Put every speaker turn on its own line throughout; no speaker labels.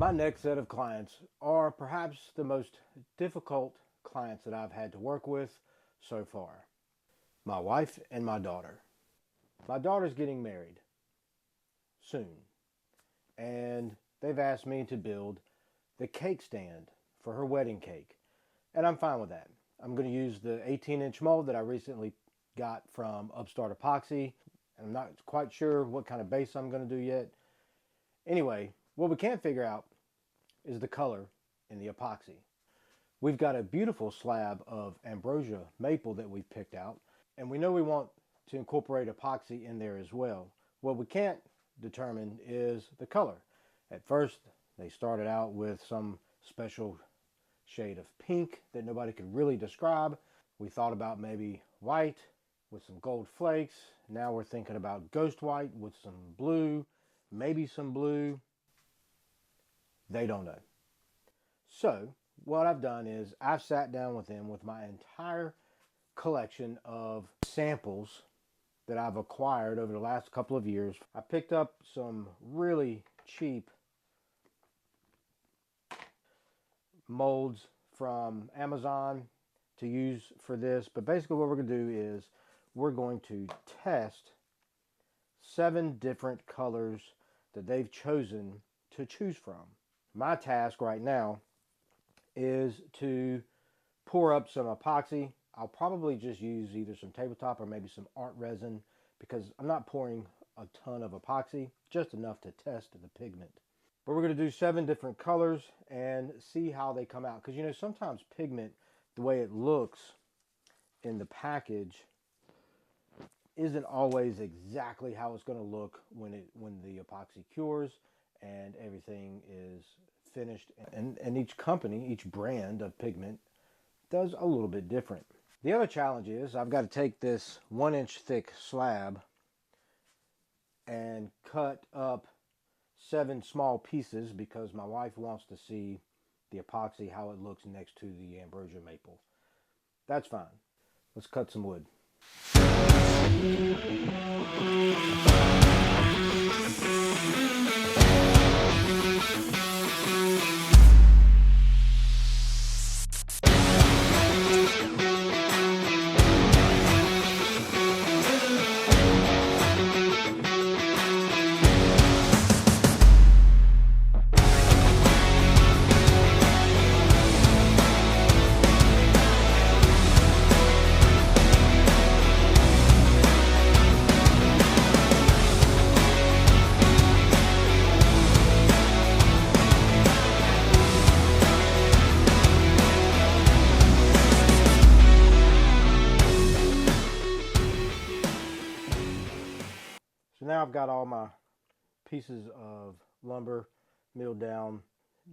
My next set of clients are perhaps the most difficult clients that I've had to work with so far. My wife and my daughter. My daughter's getting married soon, and they've asked me to build the cake stand for her wedding cake, and I'm fine with that. I'm going to use the 18-inch mold that I recently got from Upstart Epoxy. I'm not quite sure what kind of base I'm going to do yet. Anyway, what we can't figure out is the color in the epoxy. We've got a beautiful slab of ambrosia maple that we've picked out, and we know we want to incorporate epoxy in there as well. What we can't determine is the color. At first, they started out with some special shade of pink that nobody could really describe. We thought about maybe white with some gold flakes. Now we're thinking about ghost white with some blue, maybe some blue. They don't know. So what I've done is I've sat down with them with my entire collection of samples that I've acquired over the last couple of years. I picked up some really cheap molds from Amazon to use for this, but basically what we're going to do is we're going to test 7 different colors that they've chosen to choose from. My task right now is to pour up some epoxy. I'll probably just use either some tabletop or maybe some art resin, because I'm not pouring a ton of epoxy, just enough to test the pigment. But we're going to do 7 different colors and see how they come out. Because, you know, sometimes pigment, the way it looks in the package, isn't always exactly how it's going to look when the epoxy cures and everything is finished. And each company, each brand of pigment does a little bit different. The other challenge is I've got to take this 1-inch thick slab and cut up 7 small pieces, because my wife wants to see the epoxy, how it looks next to the ambrosia maple. That's fine. Let's cut some wood. So now I've got all my pieces of lumber milled down.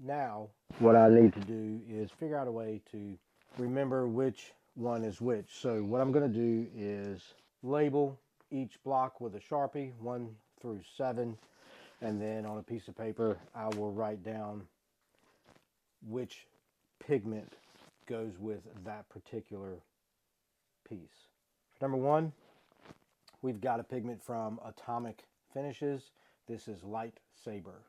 Now what I need to do is figure out a way to remember which one is which. So what I'm going to do is label each block with a Sharpie 1 through 7, and then on a piece of paper I will write down which pigment goes with that particular piece. Number 1, we've got a pigment from Atomic Finishes. This is Lightsaber.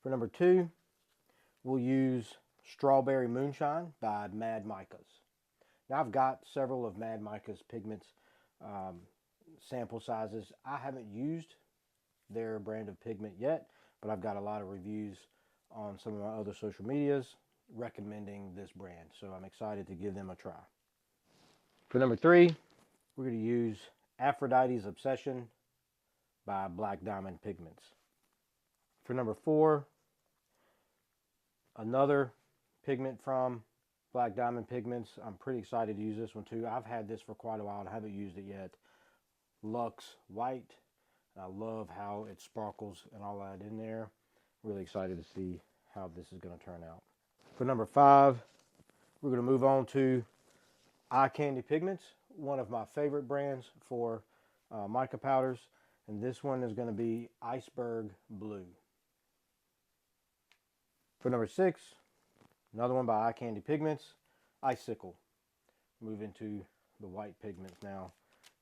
For number 2, we'll use Strawberry Moonshine by Mad Micas. Now I've got several of Mad Micas pigments sample sizes. I haven't used their brand of pigment yet, but I've got a lot of reviews on some of my other social medias recommending this brand, so I'm excited to give them a try. For number 3, we're going to use Aphrodite's Obsession by Black Diamond Pigments. For number 4, another pigment from Black Diamond Pigments. I'm pretty excited to use this one too. I've had this for quite a while and I haven't used it yet. Lux White. I love how it sparkles and all that in there. Really excited to see how this is going to turn out. For number 5, we're going to move on to Eye Candy Pigments, one of my favorite brands for mica powders, and this one is going to be Iceberg Blue. For number 6, another one by Eye Candy Pigments, Icicle. Move into the white pigments now,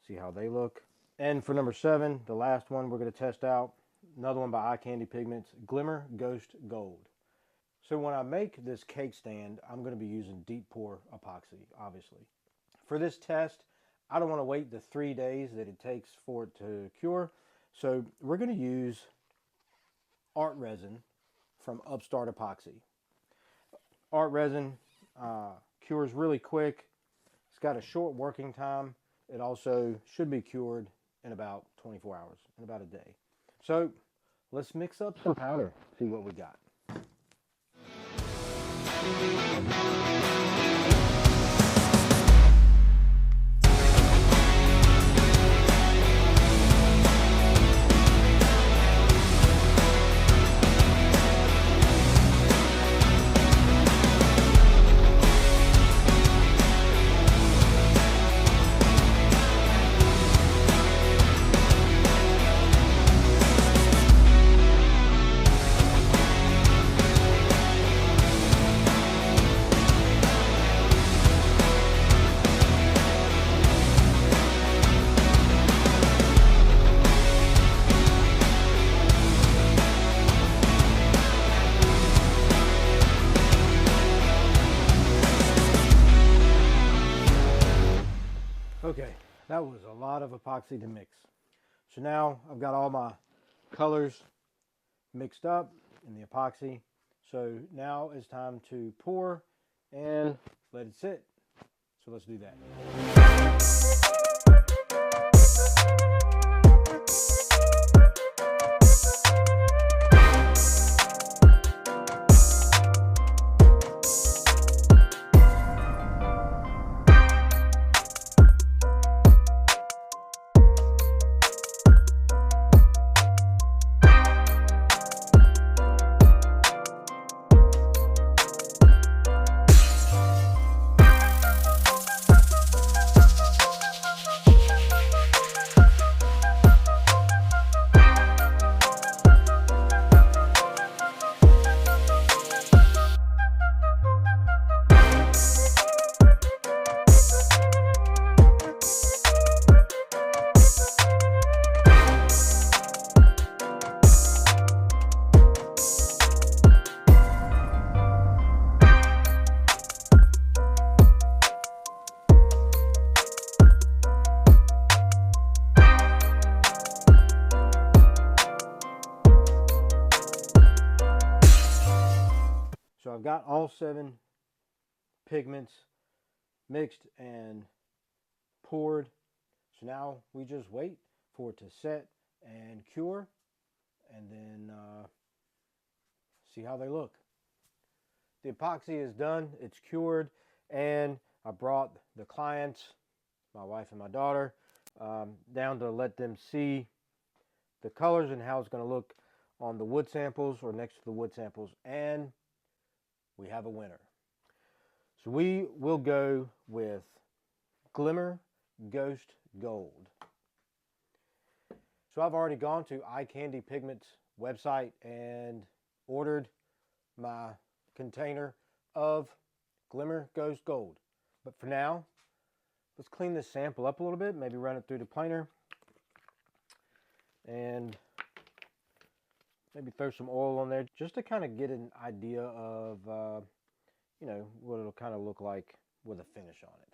see how they look. And for number 7, the last one we're going to test out, another one by Eye Candy Pigments, Glimmer Ghost Gold. So when I make this cake stand, I'm going to be using deep pour epoxy, obviously. For this test, I don't want to wait the 3 days that it takes for it to cure. So we're going to use art resin from Upstart Epoxy. Art resin cures really quick. It's got a short working time. It also should be cured in about 24 hours, in about a day. So let's mix up some powder, see what we got. Okay, that was a lot of epoxy to mix. So now I've got all my colors mixed up in the epoxy. So now it's time to pour and let it sit. So let's do that. So I've got all 7 pigments mixed and poured. So now we just wait for it to set and cure, and then see how they look. The epoxy is done, it's cured, and I brought the clients, my wife and my daughter, down to let them see the colors and how it's going to look on the wood samples or next to the wood samples, and we have a winner. So we will go with Glimmer Ghost Gold. So I've already gone to Eye Candy Pigments website and ordered my container of Glimmer Ghost Gold. But for now, let's clean this sample up a little bit, maybe run it through the planer, and maybe throw some oil on there just to kind of get an idea of, you know, what it'll kind of look like with a finish on it.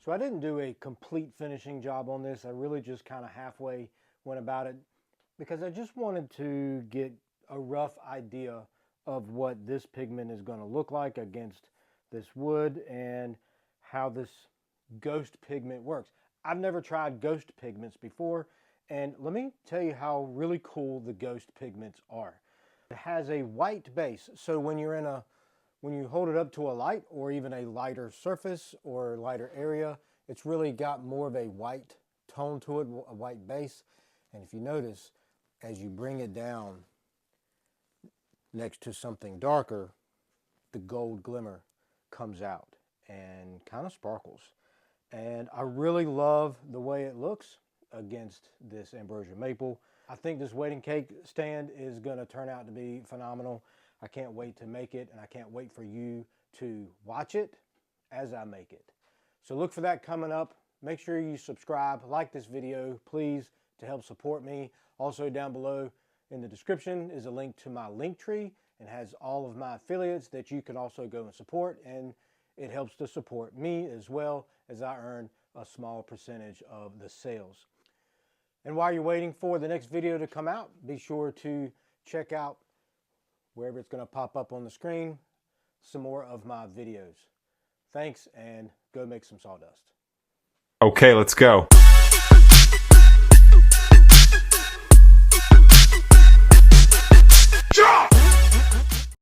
So I didn't do a complete finishing job on this. I really just kind of halfway went about it because I just wanted to get a rough idea of what this pigment is going to look like against this wood and how this ghost pigment works. I've never tried ghost pigments before, and let me tell you how really cool the ghost pigments are. It has a white base, so when you hold it up to a light or even a lighter surface or lighter area, it's really got more of a white tone to it, a white base. And if you notice, as you bring it down next to something darker, the gold glimmer comes out and kind of sparkles. And I really love the way it looks against this ambrosia maple. I think this wedding cake stand is going to turn out to be phenomenal. I can't wait to make it, and I can't wait for you to watch it as I make it. So look for that coming up. Make sure you subscribe, like this video, please, to help support me. Also down below in the description is a link to my Linktree, and has all of my affiliates that you can also go and support, and it helps to support me as well, as I earn a small percentage of the sales. And while you're waiting for the next video to come out, be sure to check out, wherever it's going to pop up on the screen, some more of my videos. Thanks, and go make some sawdust.
Okay, let's go.